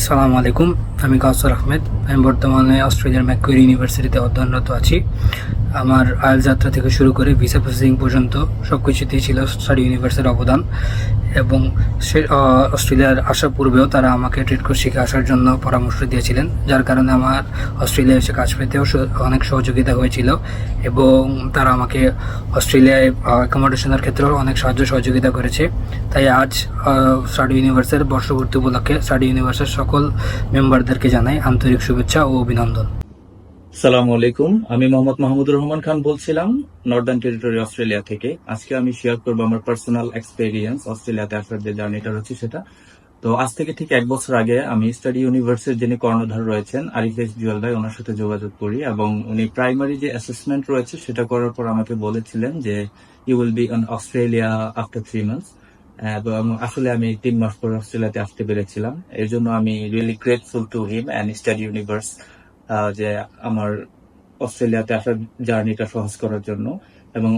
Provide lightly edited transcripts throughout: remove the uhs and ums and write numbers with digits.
আসসালামু আলাইকুম। আমি কাউসার আহমেদ। আমি বর্তমানে অস্ট্রেলিয়ার ম্যাককুয়ারি ইউনিভার্সিটিতে অধ্যয়নরত আছি। আমার আইএলটিএস যাত্রা থেকে শুরু করে ভিসা প্রসেসিং পর্যন্ত সব কিছুতেই ছিল স্টাডি ইউনিভার্সের অবদান। এবং সে অস্ট্রেলিয়ার আসার পূর্বেও তারা আমাকে ট্রেড কোর্স শিখে আসার জন্য পরামর্শ দিয়েছিলেন, যার কারণে আমার অস্ট্রেলিয়ায় এসে কাজ পেতেও অনেক সহযোগিতা হয়েছিল। এবং তারা আমাকে অস্ট্রেলিয়ায় অ্যাকোমোডেশনের ক্ষেত্রেও অনেক সাহায্য সহযোগিতা করেছে। তাই আজ স্টাডি ইউনিভার্সের বর্ষপূর্তি উপলক্ষে স্টাডি ইউনিভার্সের সকল মেম্বারদেরকে জানাই আন্তরিক শুভেচ্ছা ও অভিনন্দন। আসসালামু আলাইকুম। আমি মোহাম্মদ মাহমুদুর রহমান খান বলছিলাম নর্দার্ন টেরিটরি অস্ট্রেলিয়া থেকে। আজকে আমি শেয়ার করবো আমার পার্সোনাল এক্সপেরিয়েন্স অস্ট্রেলিয়াতে আসার যে জার্নিটা রয়েছে সেটা। তো আজ থেকে ঠিক 1 বছর আগে আমি স্টাডি ইউনিভার্সিটির যিনি কর্ণধার রয়েছেন আরিফ জুয়েল ভাই, ওনার সাথে যোগাযোগ করি এবং উনি প্রাইমারি যে অ্যাসেসমেন্ট রয়েছে সেটা করার পর আমাকে বলেছিলেন যে you will be in Australia after 3 months. এবং আসলে আমি 3 মাস পর অস্ট্রেলিয়াতে আসতে পেরেছিলাম। এর জন্য আমি really grateful to him and study universe যে আমার অস্ট্রেলিয়াতে আসার জার্নিটা সহজ করার জন্য। এবং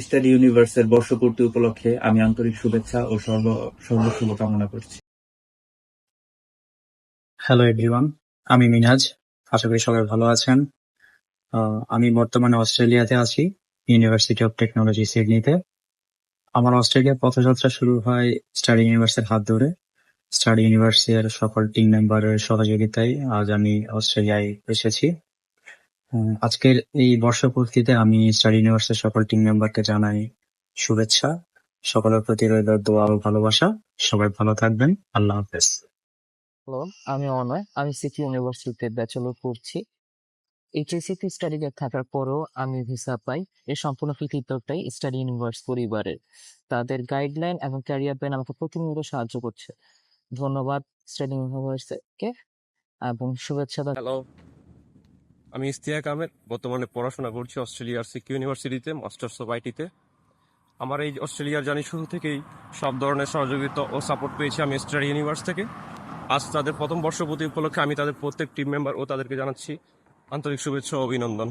স্টাডি ইউনিভার্সের বর্ষপূর্তি উপলক্ষে আমি আন্তরিক শুভেচ্ছা ও সর্বশুভ কামনা করছি। হ্যালো এভরিওয়ান, আমি মিনহাজ। আশা করি সবাই ভালো আছেন। আমি বর্তমানে অস্ট্রেলিয়াতে আছি, ইউনিভার্সিটি অফ টেকনোলজি সিডনিতে। আমার অস্ট্রেলিয়া পথযাত্রা শুরু হয় স্টাডি ইউনিভার্সের হাত ধরে। স্টাডি ইউনিভার্সের সকল টিম মেম্বারের সহযোগিতায় আজ আমি অস্ট্রেলিয়ায় এসেছি। আজকের এই বর্ষপূর্তিতে আমি স্টাডি ইউনিভার্সের সকল টিম মেম্বারকে জানাই শুভেচ্ছা। সকলের প্রতি রইল দোয়া ও ভালোবাসা। সবাই ভালো থাকবেন। আল্লাহ হাফেজ। হ্যালো, আমি অনয়। আমি সিটি ইউনিভার্সিটিতে ব্যাচেলর পড়ছি। এইচএসসিতে স্টাডি থাকার পরও আমি ভিসা পাই। এর সম্পূর্ণ কৃতিত্বটাই স্টাডি ইউনিভার্স পরিবারের। তাদের গাইডলাইন এবং ক্যারিয়ার প্ল্যান আমাকে প্রতিনিয়ত সাহায্য করছে। ধন্যবাদ স্টাডি ইউনিভার্সকে এবং শুভেচ্ছা। হ্যালো, আমি ইশতিয়াক আহমেদ। বর্তমানে পড়াশোনা করছি অস্ট্রেলিয়ার সিকিউ ইউনিভার্সিটিতে, মাস্টার্স অফ আইটিতে। আমার এই অস্ট্রেলিয়ার জার্নি শুরু থেকেই সব ধরনের সহযোগিতা ও সাপোর্ট পেয়েছি আমি স্টাডি ইউনিভার্স থেকে। আজ তাদের প্রথম বর্ষপূর্তি উপলক্ষে আমি তাদের প্রত্যেক টিম মেম্বার ও তাদেরকে জানাচ্ছি আন্তরিক শুভেচ্ছা ও অভিনন্দন।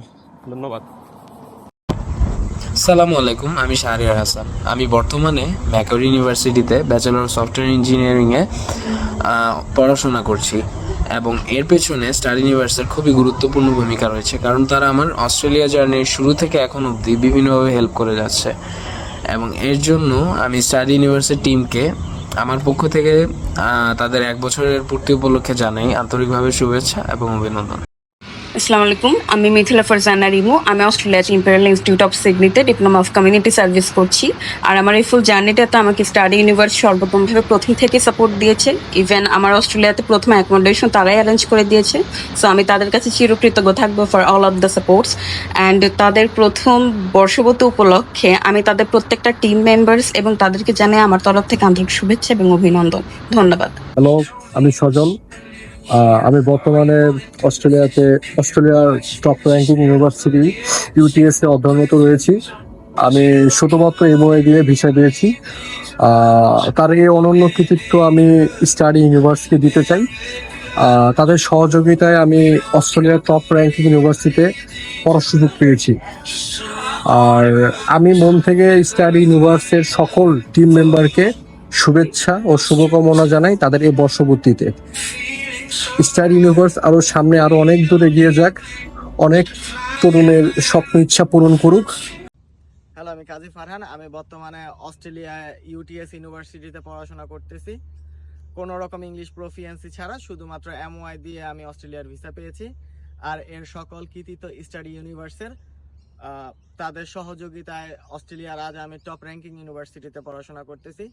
ধন্যবাদ। আসসালামু আলাইকুম, আমি শাহরিয়ার হাসান। আমি বর্তমানে ম্যাককুয়ারি ইউনিভার্সিটিতে ব্যাচেলর সফটওয়্যার ইঞ্জিনিয়ারিংয়ে পড়াশোনা করছি এবং এর পেছনে স্টাডি ইউনিভার্সের খুবই গুরুত্বপূর্ণ ভূমিকা রয়েছে, কারণ তারা আমার অস্ট্রেলিয়া জার্নির শুরু থেকে এখন অবধি বিভিন্নভাবে হেল্প করে যাচ্ছে। এবং এর জন্য আমি স্টাডি ইউনিভার্সের টিমকে আমার পক্ষ থেকে তাদের 1 বছরের পূর্তি উপলক্ষে জানাই আন্তরিকভাবে শুভেচ্ছা এবং অভিনন্দন। আসসালামু আলাইকুম, আমি মিথিলা ফারজানা রিমু। আমি অস্ট্রেলিয়ার ইম্পেরিয়াল ইনস্টিটিউট অফ সিডনিতে ডিপ্লোমা অফ কমিউনিটি সার্ভিস করছি। আর আমার এই ফুল জার্নিটাতে আমাকে স্টাডি ইউনিভার্স সর্বোত্তমভাবে প্রথম থেকে সাপোর্ট দিয়েছে। ইভেন আমার অস্ট্রেলিয়াতে প্রথম অ্যাকোমোডেশন তারাই অ্যারেঞ্জ করে দিয়েছে। সো আমি তাদের কাছে চিরকৃতজ্ঞ থাকবো for all of the supports. And তাদের প্রথম বর্ষপূর্তি উপলক্ষে আমি তাদের প্রত্যেকটা টিম মেম্বার্স এবং তাদেরকে জানাই আমার তরফ থেকে আন্তরিক শুভেচ্ছা এবং অভিনন্দন। ধন্যবাদ। হ্যালো, আমি সজল। আমি বর্তমানে অস্ট্রেলিয়ার টপ র্যাঙ্কিং ইউনিভার্সিটি ইউটিএস এ অধ্যয়নরত রয়েছি। আমি শুধুমাত্র এমওএ দিয়ে ভিসা পেয়েছি। তার এই অনন্য কৃতিত্ব আমি স্টাডি ইউনিভার্সকে দিতে চাই। তাদের সহযোগিতায় আমি অস্ট্রেলিয়ার টপ র্যাঙ্কিং ইউনিভার্সিটিতে পড়ার সুযোগ পেয়েছি। আর আমি মন থেকে স্টাডি ইউনিভার্সের সকল টিম মেম্বারকে শুভেচ্ছা ও শুভকামনা জানাই তাদের এই বর্ষপূর্তিতে। স্টার ইউনিভার্স আরো সামনে আরো অনেক দূর এগিয়ে যাক, অনেক তরুণের স্বপ্ন ইচ্ছা পূরণ করুক। হ্যালো, আমি কাজী ফারহান। আমি বর্তমানে অস্ট্রেলিয়া ইউটিএস ইউনিভার্সিটিতে পড়াশোনা করতেছি। কোনো রকম ইংলিশ প্রফিয়েন্সি ছাড়া শুধুমাত্র এমওআই দিয়ে আমি অস্ট্রেলিয়ার ভিসা পেয়েছি। আর এর সকল কৃতিত্ব স্টাডি ইউনিভার্সের। তাদের সহযোগিতায় অস্ট্রেলিয়ার আজ আমি টপ র্যাঙ্কিং ইউনিভার্সিটিতে পড়াশোনা করতেছি।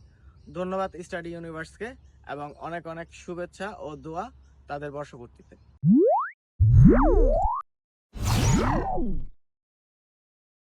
ধন্যবাদ স্টাডি ইউনিভার্সকে এবং অনেক অনেক শুভেচ্ছা ও দোয়া তাদের বর্ষপূর্তিতে।